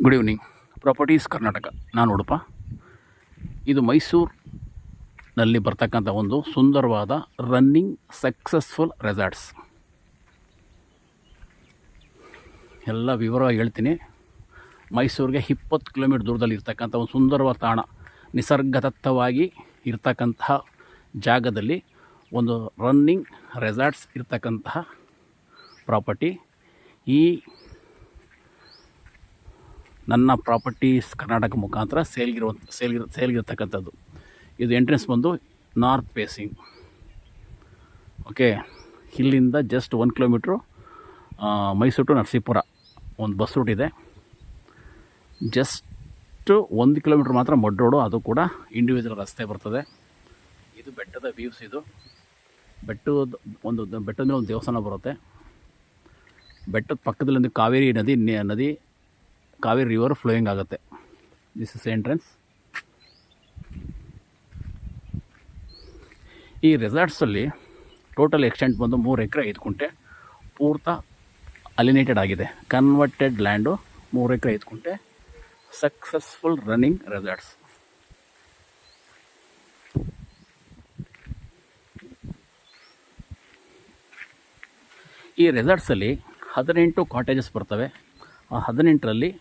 Good evening. Properties Karnataka, ನಾನು ಉಡುಪ. ಇದು ಮೈಸೂರಿನಲ್ಲಿ ಬರ್ತಕ್ಕಂಥ ಒಂದು ಸುಂದರವಾದ ರನ್ನಿಂಗ್ ಸಕ್ಸಸ್ಫುಲ್ ರೆಸಾರ್ಟ್ಸ್. ಎಲ್ಲ ವಿವರವಾಗಿ ಹೇಳ್ತೀನಿ. ಮೈಸೂರಿಗೆ 20 ಕಿಲೋಮೀಟ್ರ್ ದೂರದಲ್ಲಿ ಇರ್ತಕ್ಕಂಥ ಒಂದು ಸುಂದರವಾದ ತಾಣ, ನಿಸರ್ಗದತ್ತವಾಗಿ ಇರ್ತಕ್ಕಂತಹ ಜಾಗದಲ್ಲಿ ಒಂದು ರನ್ನಿಂಗ್ ರೆಸಾರ್ಟ್ಸ್ ಇರ್ತಕ್ಕಂತಹ ಪ್ರಾಪರ್ಟಿ. ಈ ನನ್ನ ಪ್ರಾಪರ್ಟೀಸ್ ಕರ್ನಾಟಕ ಮುಖಾಂತರ ಸೇಲ್ಗಿರ್ತಕ್ಕಂಥದ್ದು. ಇದು ಎಂಟ್ರೆನ್ಸ್ ಬಂದು ನಾರ್ತ್ ಫೇಸಿಂಗ್. ಓಕೆ, ಇಲ್ಲಿಂದ just 1 kilometre Mysuru to Narasipura ಒಂದು ಬಸ್ ರೂಟ್ ಇದೆ. ಜಸ್ಟ್ 1 ಕಿಲೋಮೀಟ್ರ್ ಮಾತ್ರ ಮಡ್ ರೋಡು, ಅದು ಕೂಡ ಇಂಡಿವಿಜುವಲ್ ರಸ್ತೆ ಬರ್ತದೆ. ಇದು ಬೆಟ್ಟದ ವ್ಯೂಸ್. ಇದು ಬೆಟ್ಟದ ಮೇಲೆ ಒಂದು ದೇವಸ್ಥಾನ ಬರುತ್ತೆ. ಬೆಟ್ಟದ ಪಕ್ಕದಲ್ಲಿ ಕಾವೇರಿ ನದಿ ಕಾವೇರಿ ರಿವರ್ ಫ್ಲೋಯಿಂಗ್ ಆಗುತ್ತೆ. This is entrance. ಈ ರೆಸಾರ್ಟ್ಸಲ್ಲಿ ಟೋಟಲ್ ಎಕ್ಸ್ಟೆಂಟ್ ಬಂದು 3 ಎಕರೆ 5 ಗುಂಟೆ ಪೂರ್ತ ಅಲಿನೇಟೆಡ್ ಆಗಿದೆ. ಕನ್ವರ್ಟೆಡ್ ಲ್ಯಾಂಡು 3 ಎಕರೆ 5 ಗುಂಟೆ, ಸಕ್ಸಸ್ಫುಲ್ ರನ್ನಿಂಗ್ ರೆಸಾರ್ಟ್ಸ್. ಈ ರೆಸಾರ್ಟ್ಸಲ್ಲಿ 18 ಕಾಟೇಜಸ್ ಬರ್ತವೆ. ಆ 18ರಲ್ಲಿ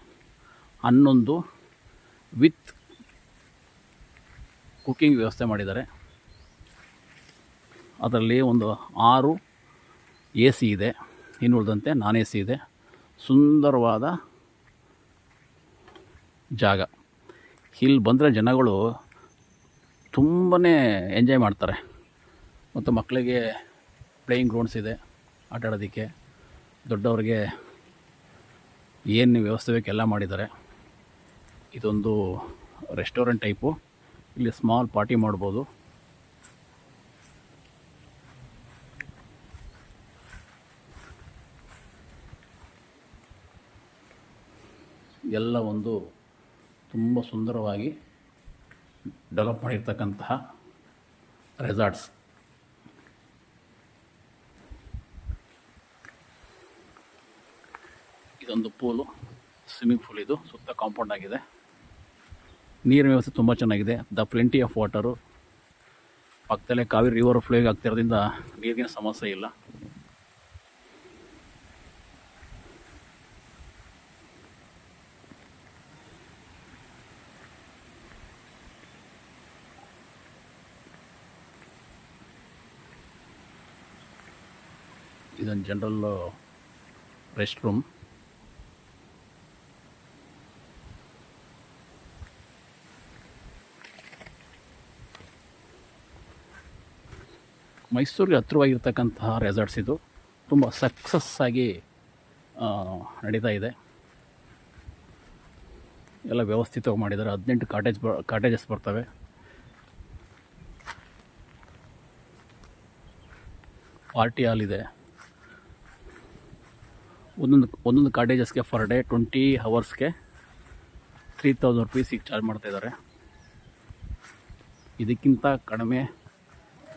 11 ವಿತ್ ಕುಕ್ಕಿಂಗ್ ವ್ಯವಸ್ಥೆ ಮಾಡಿದ್ದಾರೆ. ಅದರಲ್ಲಿ ಒಂದು 6 AC ಇದೆ, ಇನ್ನುಳಿದಂತೆ ನಾನ್ AC ಇದೆ. ಸುಂದರವಾದ ಜಾಗ. ಇಲ್ಲಿ ಬಂದರೆ ಜನಗಳು ತುಂಬಾ ಎಂಜಾಯ್ ಮಾಡ್ತಾರೆ. ಮತ್ತು ಮಕ್ಕಳಿಗೆ ಪ್ಲೇಯಿಂಗ್ ಗ್ರೌಂಡ್ಸ್ ಇದೆ, ಆಟ ಆಡೋದಕ್ಕೆ. ದೊಡ್ಡವ್ರಿಗೆ ಏನು ವ್ಯವಸ್ಥೆ ಬೇಕೆಲ್ಲ ಮಾಡಿದ್ದಾರೆ. ಇದೊಂದು ರೆಸ್ಟೋರೆಂಟ್ ಟೈಪು. ಇಲ್ಲಿ ಸ್ಮಾಲ್ ಪಾರ್ಟಿ ಮಾಡ್ಬೋದು. ಎಲ್ಲ ಒಂದು ತುಂಬ ಸುಂದರವಾಗಿ ಡೆವಲಪ್ ಮಾಡಿರ್ತಕ್ಕಂತಹ ರೆಸಾರ್ಟ್ಸ್. ಇದೊಂದು ಪೂಲು, ಸ್ವಿಮ್ಮಿಂಗ್ ಪೂಲ್. ಇದು ಸುತ್ತ ಕಾಂಪೌಂಡ್ ಆಗಿದೆ. ನೀರಿನ ವ್ಯವಸ್ಥೆ ತುಂಬ ಚೆನ್ನಾಗಿದೆ. Plenty of water. ಪಕ್ಕದಲ್ಲೇ ಕಾವೇರಿ ರಿವರ್ ಫ್ಲೋಯಿಂಗ್ ಆಗ್ತಿರೋದ್ರಿಂದ ನೀರಿನ ಸಮಸ್ಯೆ ಇಲ್ಲ. ಇದೊಂದು ಜನರಲ್ ರೆಸ್ಟ್ ರೂಮ್. ಮೈಸೂರಿಗೆ ಹತ್ತಿರವಾಗಿರ್ತಕ್ಕಂತಹ ರೆಸಾರ್ಟ್ಸ್. ಇದು ತುಂಬ ಸಕ್ಸಸ್ ಆಗಿ ನಡೀತಾ ಇದೆ. ಎಲ್ಲ ವ್ಯವಸ್ಥಿತವಾಗಿ ಮಾಡಿದ್ದಾರೆ. 18 ಕಾಟೇಜಸ್ ಬರ್ತವೆ. ಪಾರ್ಟಿ ಹಾಲ್ ಇದೆ. ಒಂದೊಂದು ಕಾಟೇಜಸ್ಗೆ ಫರ್ ಡೇ 20 ಅವರ್ಸ್ಗೆ 3000 ರೂಪೀಸಿಗೆ ಚಾರ್ಜ್ ಮಾಡ್ತಾಯಿದ್ದಾರೆ. ಇದಕ್ಕಿಂತ ಕಡಿಮೆ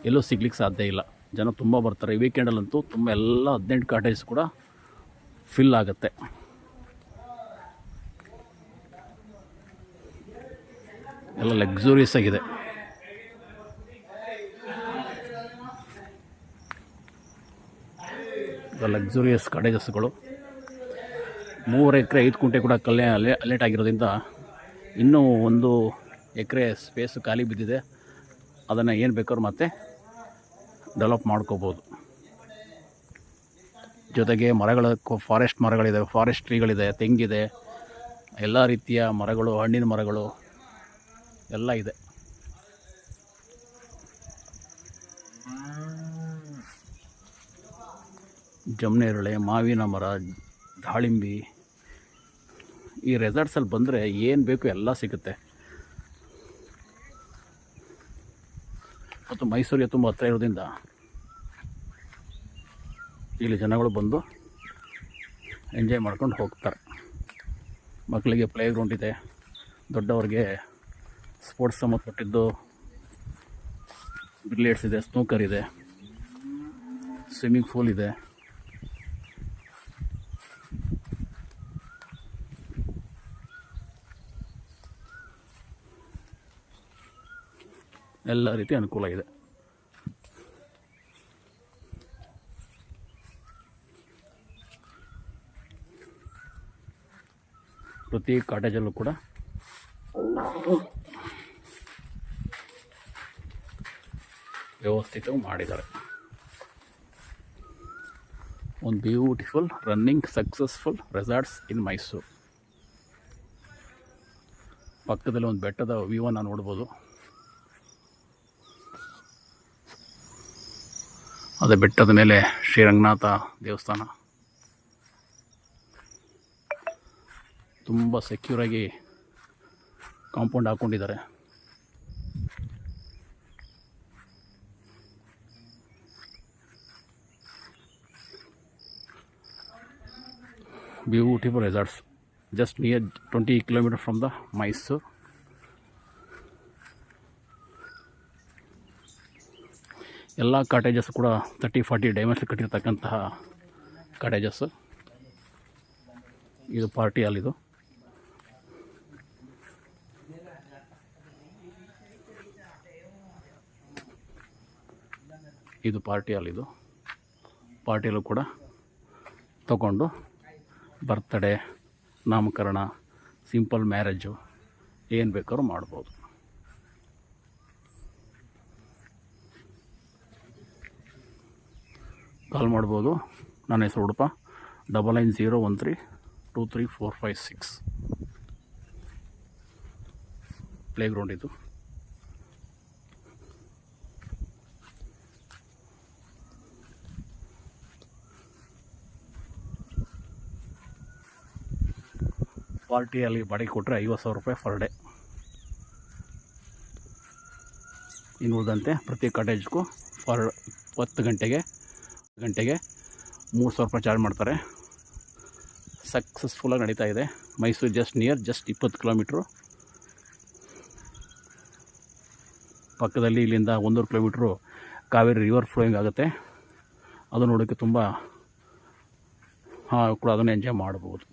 ಎಲ್ಲೂ ಸಿಗ್ಲಿಕ್ಕೆ ಸಾಧ್ಯ ಇಲ್ಲ. ಜನ ತುಂಬ ಬರ್ತಾರೆ. ಈ ವೀಕೆಂಡಲ್ಲಂತೂ ತುಂಬ ಎಲ್ಲ 18 ಕಾಟೇಜಸ್ ಕೂಡ ಫಿಲ್ ಆಗುತ್ತೆ. ಎಲ್ಲ ಲಕ್ಸುರಿಯಸ್ ಆಗಿದೆ. ಲಕ್ಸುರಿಯಸ್ ಕಾಟೇಜಸ್ಗಳು. 3 ಎಕರೆ 5 ಗುಂಟೆ ಕೂಡ ಅಲೇಟ್ ಆಗಿರೋದ್ರಿಂದ ಇನ್ನೂ 1 ಎಕರೆ ಸ್ಪೇಸು ಖಾಲಿ ಬಿದ್ದಿದೆ. ಅದನ್ನು ಏನು ಬೇಕಾದ್ರೂ ಮತ್ತೆ ಡೆವಲಪ್ ಮಾಡ್ಕೋಬೋದು. ಜೊತೆಗೆ ಫಾರೆಸ್ಟ್ ಮರಗಳಿದೆ, ಫಾರೆಸ್ಟ್ ಟ್ರೀಗಳಿದೆ, ತೆಂಗಿದೆ, ಎಲ್ಲ ರೀತಿಯ ಮರಗಳು, ಹಣ್ಣಿನ ಮರಗಳು ಎಲ್ಲ ಇದೆ. ಜಮನೇರಳೆ, ಮಾವಿನ ಮರ, ದಾಳಿಂಬಿ. ಈ ರೆಸಾರ್ಟ್ಸಲ್ಲಿ ಬಂದರೆ ಏನು ಬೇಕು ಎಲ್ಲ ಸಿಗುತ್ತೆ. ಮತ್ತು ಮೈಸೂರಿಗೆ ತುಂಬ ಹತ್ತಿರ ಇರೋದ್ರಿಂದ ಇಲ್ಲಿ ಜನಗಳು ಬಂದು ಎಂಜಾಯ್ ಮಾಡ್ಕೊಂಡು ಹೋಗ್ತಾರೆ. ಮಕ್ಕಳಿಗೆ ಪ್ಲೇ ಗ್ರೌಂಡ್ ಇದೆ, ದೊಡ್ಡವ್ರಿಗೆ ಸ್ಪೋರ್ಟ್ಸ್ ಸಂಬಂಧಪಟ್ಟಿದ್ದು ಬಿಲಿಯರ್ಡ್ಸ್ ಇದೆ, ಸ್ನೂಕರ್ ಇದೆ, ಸ್ವಿಮ್ಮಿಂಗ್ ಪೂಲ್ ಇದೆ. ಎಲ್ಲ ರೀತಿ ಅನುಕೂಲ ಇದೆ. ಪ್ರತಿ ಕಾಟೇಜಲ್ಲೂ ಕೂಡ ವ್ಯವಸ್ಥಿತವಾಗಿ ಮಾಡಿದ್ದಾರೆ. ಒಂದು ಬ್ಯೂಟಿಫುಲ್ ರನ್ನಿಂಗ್ ಸಕ್ಸಸ್ಫುಲ್ ರೆಸಾರ್ಟ್ಸ್ ಇನ್ ಮೈಸೂರು. ಪಕ್ಕದಲ್ಲಿ ಒಂದು ಬೆಟ್ಟದ ವ್ಯೂವನ್ನು ನೋಡ್ಬೋದು. ಅದೇ ಬೆಟ್ಟದ ಮೇಲೆ ಶ್ರೀರಂಗನಾಥ ದೇವಸ್ಥಾನ ತುಂಬ ಸೆಕ್ಯೂರಾಗಿ ಕಾಂಪೌಂಡ್ ಹಾಕ್ಕೊಂಡಿದ್ದಾರೆ. Beautiful resorts just near 20 kilometers from the Mysore. ಎಲ್ಲ ಕಾಟೇಜಸ್ ಕೂಡ 30-40 ಡೈಮೆನ್ಷನ್ ಕಟ್ಟಿರ್ತಕ್ಕಂತಹ ಕಾಟೇಜಸ್. ಇದು ಪಾರ್ಟಿ ಹಾಲ್. ಇದು ಪಾರ್ಟಿ ಹಾಲ್. ಪಾರ್ಟಿಯಲ್ಲೂ ಕೂಡ ತಗೊಂಡು ಬರ್ತ್ಡೇ, ನಾಮಕರಣ, ಸಿಂಪಲ್ ಮ್ಯಾರೇಜು ಏನು ಬೇಕಾದ್ರೂ ಮಾಡ್ಬೋದು. ಕಾಲ್ ಮಾಡ್ಬೋದು. ನನ್ನ ಹೆಸರು ಉಡುಪ. 9901323456. ಪ್ಲೇಗ್ರೌಂಡ್ ಇದು. ಪಾರ್ಟಿಯಲ್ಲಿ ಬಾಡಿಗೆ ಕೊಟ್ಟರೆ 50,000 ರೂಪಾಯಿ ಫರ್ ಡೇ. ಇನ್ನು ಉಳಿದಂತೆ ಪ್ರತಿ ಕಾಟೇಜ್ಗೂ ಫರ್ 10 ಗಂಟೆಗೆ 3,000 ರೂಪಾಯಿ ಚಾರ್ಜ್ ಮಾಡ್ತಾರೆ. ಸಕ್ಸಸ್ಫುಲ್ಲಾಗಿ ನಡೀತಾ ಇದೆ. Mysuru just 20 kilometre. ಪಕ್ಕದಲ್ಲಿ ಇಲ್ಲಿಂದ 100 ಕಿಲೋಮೀಟ್ರು ಕಾವೇರಿ ರಿವರ್ ಫ್ಲೋಯಿಂಗ್ ಆಗುತ್ತೆ. ಅದು ನೋಡೋಕ್ಕೆ ತುಂಬ ಕೂಡ ಅದನ್ನು ಎಂಜಾಯ್ ಮಾಡ್ಬೋದು.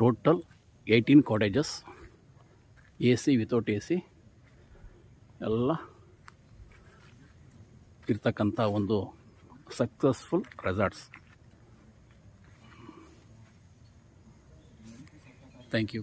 Total 18 cottages, AC without AC ಎಲ್ಲ ಇರ್ತಕ್ಕಂಥ ಒಂದು ಸಕ್ಸಸ್ಫುಲ್ ರೆಸಾರ್ಟ್ಸ್. Thank you.